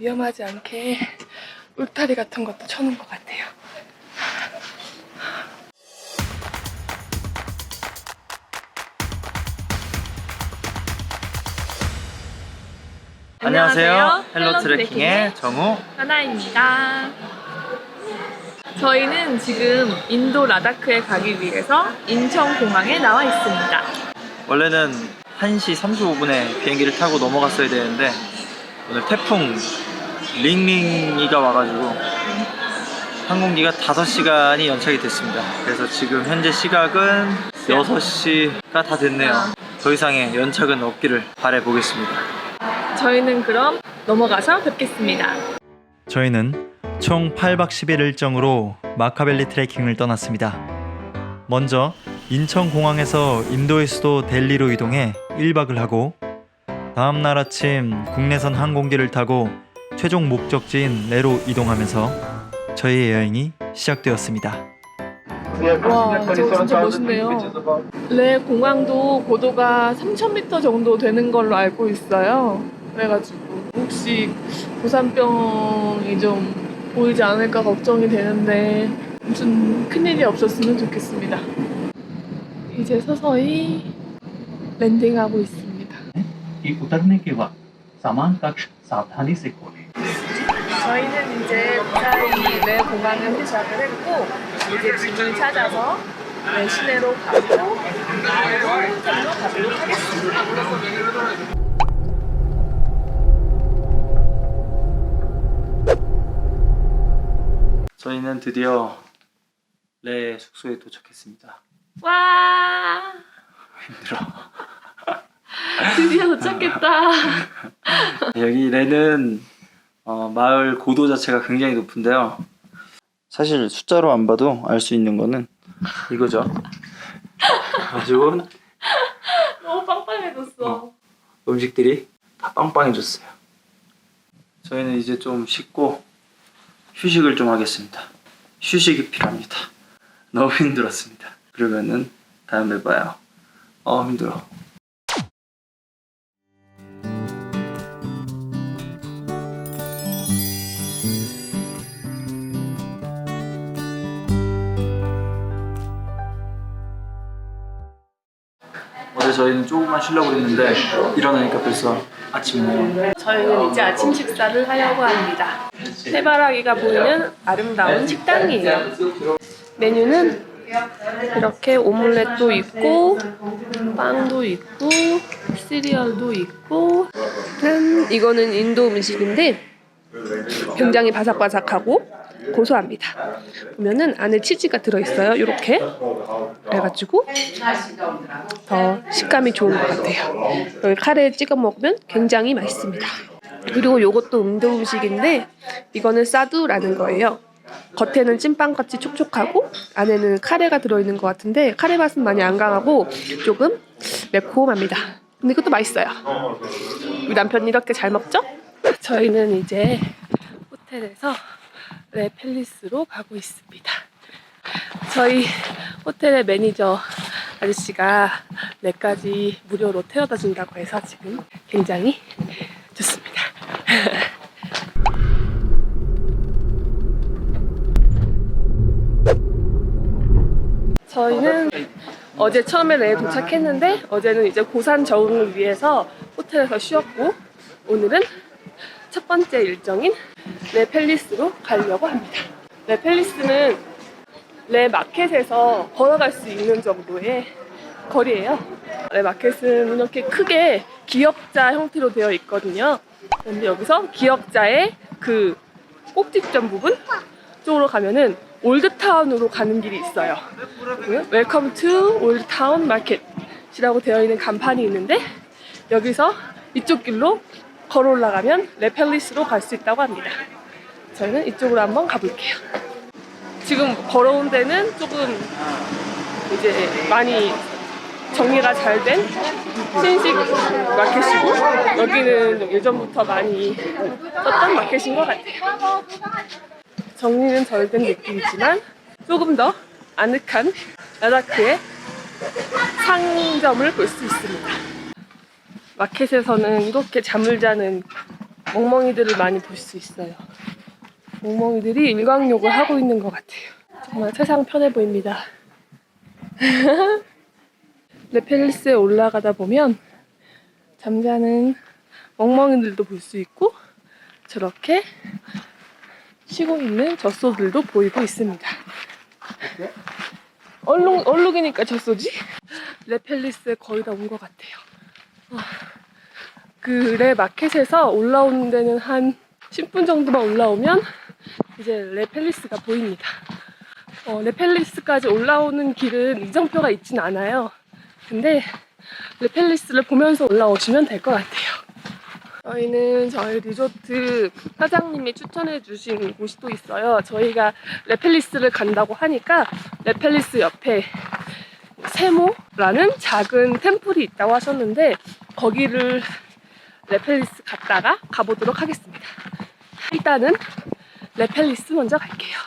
위험하지 않게 울타리 같은 것도 쳐놓은 것 같아요. 안녕하세요. 헬로 트레킹의 정우 하나입니다. 저희는 지금 인도 라다크에 가기 위해서 인천공항에 나와 있습니다. 원래는 1시 35분에 비행기를 타고 넘어갔어야 되는데 오늘 태풍 링링이가 와가지고 항공기가 5시간이 연착이 됐습니다. 그래서 지금 현재 시각은 6시가 다 됐네요. 더 이상의 연착은 없기를 바라보겠습니다. 저희는 그럼 넘어가서 뵙겠습니다. 저희는 총 8박 10일 일정으로 마카벨리 트레킹을 떠났습니다. 먼저 인천공항에서 인도의 수도 델리로 이동해 1박을 하고 다음날 아침 국내선 항공기를 타고 최종 목적지인 레로 이동하면서 저희의 여행이 시작되었습니다. 와, 저거 진짜 멋있네요. 레 공항도 고도가 3,000m 정도 되는 걸로 알고 있어요. 그래가지고 혹시 고산병이 좀 보이지 않을까 걱정이 되는데 무슨 큰일이 없었으면 좋겠습니다. 이제 서서히 랜딩하고 있습니다. कि उतरने के वक्त सामान कक्ष सावधानी से खोलें। 저희는 이제 무사히 레 공항을 도착을 했고 이제 짐을 찾아서 레 시내로 가고 호텔로 가도록 하겠습니다. 저희는 드디어 레 숙소에 도착했습니다. 와, 힘들어. 드디어 도착했다. 여기 레는 마을 고도 자체가 굉장히 높은데요. 사실 숫자로 안 봐도 알 수 있는 거는 이거죠. 아주 너무 빵빵해졌어. 음식들이 다 빵빵해졌어요. 저희는 이제 좀 씻고 휴식을 좀 하겠습니다. 휴식이 필요합니다. 너무 힘들었습니다. 그러면은 다음에 봐요. 힘들어. 어제 저희는 조금만 쉬려고 했는데 일어나니까 벌써 아침이네요. 저희는 이제 아침 식사를 하려고 합니다. 해바라기가 보이는 아름다운 식당이에요. 메뉴는 이렇게 오믈렛도 있고 빵도 있고 시리얼도 있고 이거는 인도 음식인데 굉장히 바삭바삭하고 고소합니다. 보면은 안에 치즈가 들어있어요. 이렇게 그래가지고 더 식감이 좋은 것 같아요. 여기 카레에 찍어 먹으면 굉장히 맛있습니다. 그리고 이것도 인도 음식인데 이거는 사두라는 거예요. 겉에는 찐빵같이 촉촉하고 안에는 카레가 들어있는 것 같은데 카레 맛은 많이 안 강하고 조금 매콤합니다. 근데 이것도 맛있어요. 우리 남편이 이렇게 잘 먹죠? 저희는 이제 호텔에서 레 팰리스로 가고 있습니다. 저희 호텔의 매니저 아저씨가 레까지 무료로 태워다 준다고 해서 지금 굉장히 좋습니다. 저희는 어제 처음에 레에 도착했는데 어제는 이제 고산 적응을 위해서 호텔에서 쉬었고 오늘은 첫 번째 일정인 레 팰리스로 가려고 합니다. 레 팰리스는 레 마켓에서 걸어갈 수 있는 정도의 거리예요. 레 마켓은 이렇게 크게 기역자 형태로 되어 있거든요. 그런데 여기서 기역자의 그 꼭지점 부분 쪽으로 가면은 올드타운으로 가는 길이 있어요. 웰컴 투 올드타운 마켓이라고 되어 있는 간판이 있는데 여기서 이쪽 길로 걸어 올라가면 레 팰리스로 갈 수 있다고 합니다. 저희는 이쪽으로 한번 가볼게요. 지금 걸어온 데는 조금 이제 많이 정리가 잘 된 신식 마켓이고 여기는 예전부터 많이 썼던 마켓인 것 같아요. 정리는 덜 된 느낌이지만 조금 더 아늑한 라다크의 상점을 볼 수 있습니다. 마켓에서는 이렇게 잠을 자는 멍멍이들을 많이 볼 수 있어요. 멍멍이들이 일광욕을 하고 있는 것 같아요. 정말 세상 편해 보입니다. 레펠리스에 올라가다 보면 잠자는 멍멍이들도 볼 수 있고 저렇게 쉬고 있는 젖소들도 보이고 있습니다. 얼룩이니까 젖소지? 레펠리스에 거의 다 온 것 같아요. 그 마켓에서 올라오는 데는 한 10분 정도만 올라오면 이제 레펠리스가 보입니다. 레펠리스까지 올라오는 길은 이정표가 있진 않아요. 근데 레펠리스를 보면서 올라오시면 될 것 같아요. 저희는 저희 리조트 사장님이 추천해 주신 곳이 또 있어요. 저희가 레펠리스를 간다고 하니까 레펠리스 옆에 세모라는 작은 템플이 있다고 하셨는데 거기를 레펠리스 갔다가 가보도록 하겠습니다. 일단은 레펠리스 먼저 갈게요.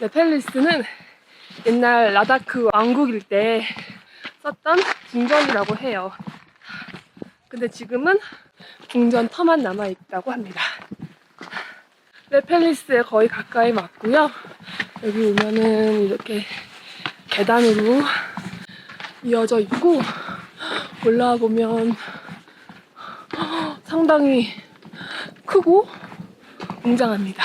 레펠리스는 옛날 라다크 왕국일 때 썼던 궁전이라고 해요. 근데 지금은 궁전 터만 남아있다고 합니다. 레펠리스에 거의 가까이 왔고요. 여기 오면은 이렇게 계단으로 이어져 있고 올라와 보면 상당히 크고 웅장합니다.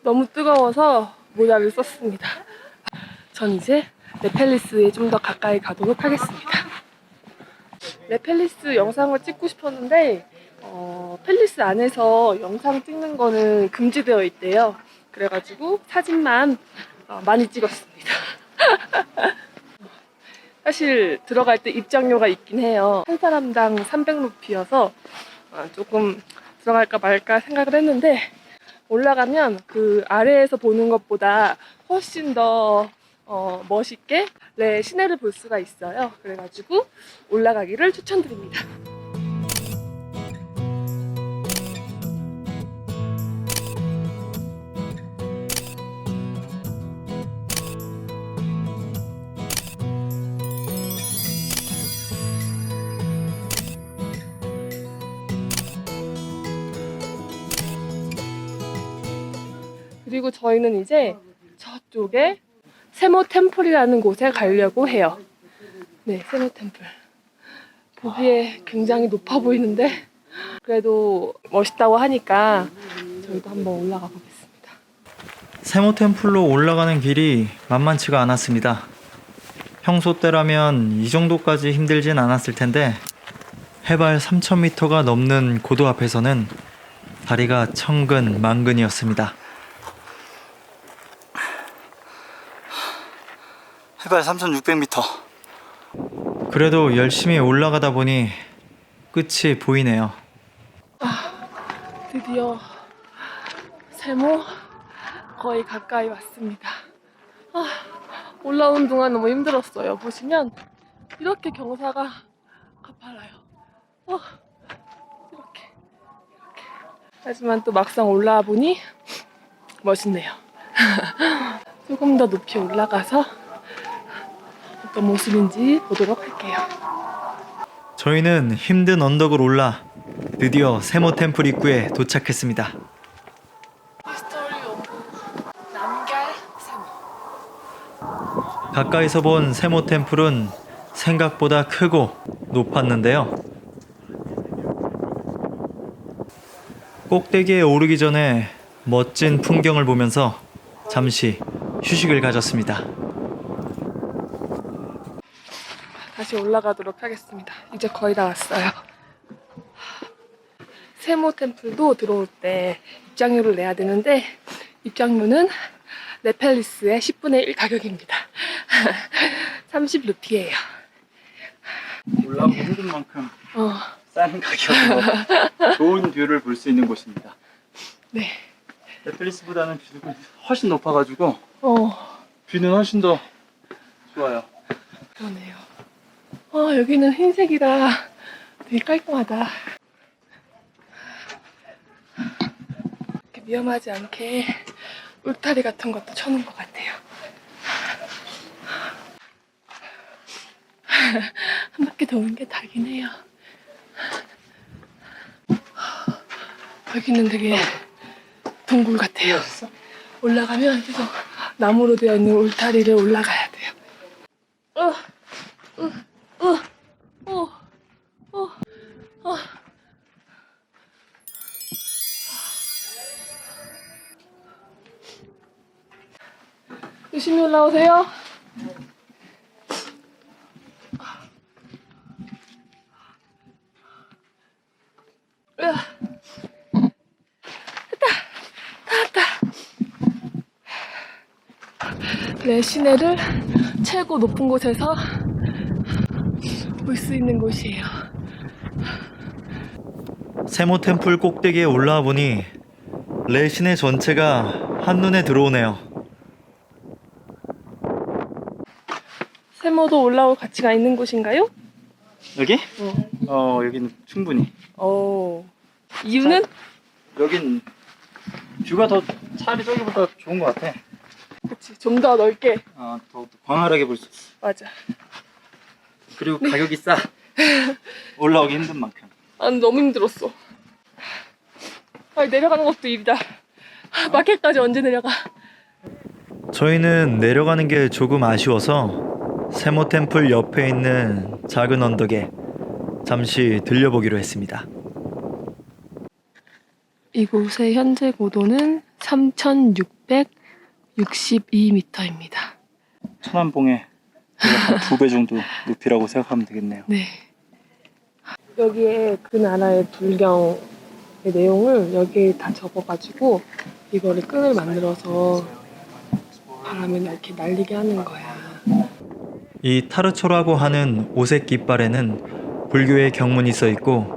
너무 뜨거워서 모자를 썼습니다. 전 이제 레펠리스에 좀 더 가까이 가도록 하겠습니다. 레펠리스 영상을 찍고 싶었는데 팰리스 안에서 영상 찍는 거는 금지되어 있대요. 그래가지고 사진만 많이 찍었습니다. 사실 들어갈 때 입장료가 있긴 해요. 한 사람당 300루피여서 조금 들어갈까 말까 생각을 했는데 올라가면 그 아래에서 보는 것보다 훨씬 더 멋있게 시내를 볼 수가 있어요. 그래가지고 올라가기를 추천드립니다. 그리고 저희는 이제 저쪽에 세모 템플이라는 곳에 가려고 해요. 네, 세모 템플. 보기에 굉장히 높아 보이는데 그래도 멋있다고 하니까 저희도 한번 올라가 보겠습니다. 세모 템플로 올라가는 길이 만만치가 않았습니다. 평소 때라면 이 정도까지 힘들진 않았을 텐데 해발 3,000m가 넘는 고도 앞에서는 다리가 천근만근이었습니다. 해발 3,600m. 그래도 열심히 올라가다 보니 끝이 보이네요. 드디어 세모 거의 가까이 왔습니다. 올라온 동안 너무 힘들었어요. 보시면 이렇게 경사가 가팔라요. 이렇게. 하지만 또 막상 올라와 보니 멋있네요. 조금 더 높이 올라가서 어떤 모습인지 보도록 할게요. 저희는 힘든 언덕을 올라 드디어 세모 템플 입구에 도착했습니다. 히스토리 오브 남갈 세모. 가까이서 본 세모 템플은 생각보다 크고 높았는데요. 꼭대기에 오르기 전에 멋진 풍경을 보면서 잠시 휴식을 가졌습니다. 다시 올라가도록 하겠습니다. 이제 거의 다 왔어요. 세모 템플도 들어올 때 입장료를 내야 되는데 입장료는 레펠리스의 10분의 1 가격입니다. 30루피예요. 올라오기 힘든 만큼 싼 가격으로 좋은 뷰를 볼 수 있는 곳입니다. 네. 레펠리스보다는 뷰가 훨씬 높아가지고 뷰는 훨씬 더 좋아요. 그러네요. 여기는 흰색이라 되게 깔끔하다. 이렇게 위험하지 않게 울타리 같은 것도 쳐놓은 것 같아요. 한 바퀴 도는 게 다긴 해요. 여기는 되게 동굴 같아요. 올라가면 계속 나무로 되어 있는 울타리를 올라가야 돼요. 조심히 올라오세요. 네, 시내를 최고 높은 곳에서 볼 수 있는 곳이에요. 세모 템플 꼭대기에 올라와 보니 레 시내 전체가 한눈에 들어오네요. 세모도 올라올 가치가 있는 곳인가요? 여기? 어. 여기는 충분히. 이유는? 여긴 뷰가 더 차라리 저기보다 좋은 것 같아. 그치, 좀 더 넓게. 더 광활하게 볼 수 있어. 맞아. 그리고 가격이 싸. 올라오기 힘든 만큼. 너무 힘들었어. 내려가는 것도 일이다. 마켓까지 언제 내려가? 저희는 내려가는 게 조금 아쉬워서 세모 템플 옆에 있는 작은 언덕에 잠시 들려보기로 했습니다. 이곳의 현재 고도는 3,662m입니다. 천안봉의 2배 정도 높이라고 생각하면 되겠네요. 네. 여기에 그 나라의 불경의 내용을 여기에 다 적어가지고 이거를 끈을 만들어서 바람에 이렇게 날리게 하는 거야. 이 타르초라고 하는 오색 깃발에는 불교의 경문이 써 있고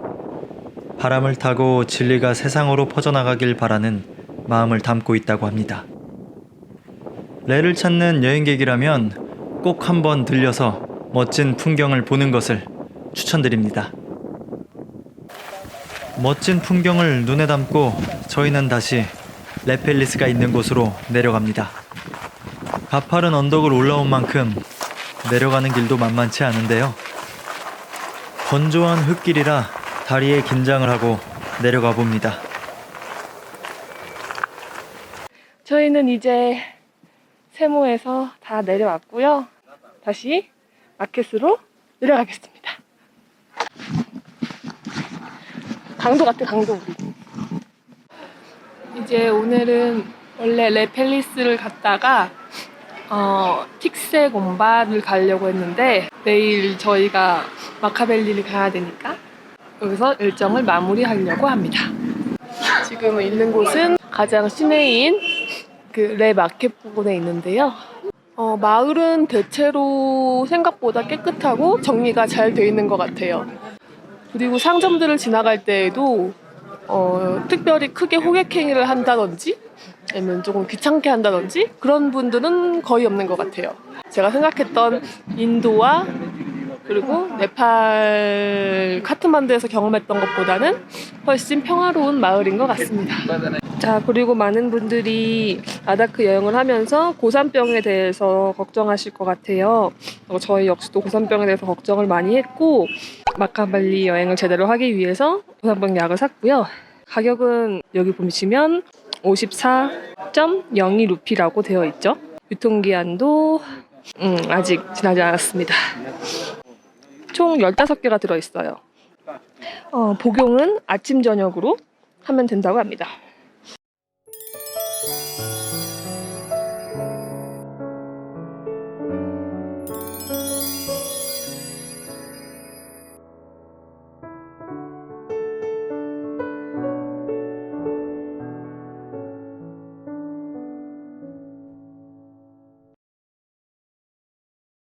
바람을 타고 진리가 세상으로 퍼져나가길 바라는 마음을 담고 있다고 합니다. 레를 찾는 여행객이라면 꼭 한번 들려서 멋진 풍경을 보는 것을 추천드립니다. 멋진 풍경을 눈에 담고 저희는 다시 레펠리스가 있는 곳으로 내려갑니다. 가파른 언덕을 올라온 만큼 내려가는 길도 만만치 않은데요. 건조한 흙길이라 다리에 긴장을 하고 내려가 봅니다. 저희는 이제 세모에서 다 내려왔고요. 다시 마켓으로 내려가겠습니다. 강도 같아, 강도. 이제 오늘은 원래 레펠리스를 갔다가 틱세 곰바를 가려고 했는데 내일 저희가 마카벨리를 가야 되니까 여기서 일정을 마무리하려고 합니다. 지금 있는 곳은 가장 시내인 그 레 마켓 부근에 있는데요. 마을은 대체로 생각보다 깨끗하고 정리가 잘 돼 있는 것 같아요. 그리고 상점들을 지나갈 때에도 특별히 크게 호객행위를 한다든지 아니면 조금 귀찮게 한다든지 그런 분들은 거의 없는 것 같아요. 제가 생각했던 인도와 그리고 네팔 카트만두에서 경험했던 것보다는 훨씬 평화로운 마을인 것 같습니다. 자, 그리고 많은 분들이 라다크 여행을 하면서 고산병에 대해서 걱정하실 것 같아요. 저희 역시도 고산병에 대해서 걱정을 많이 했고 마카발리 여행을 제대로 하기 위해서 고산병 약을 샀고요. 가격은 여기 보시면 54.02 루피라고 되어 있죠. 유통기한도 아직 지나지 않았습니다. 총 15개가 들어있어요. 복용은 아침 저녁으로 하면 된다고 합니다.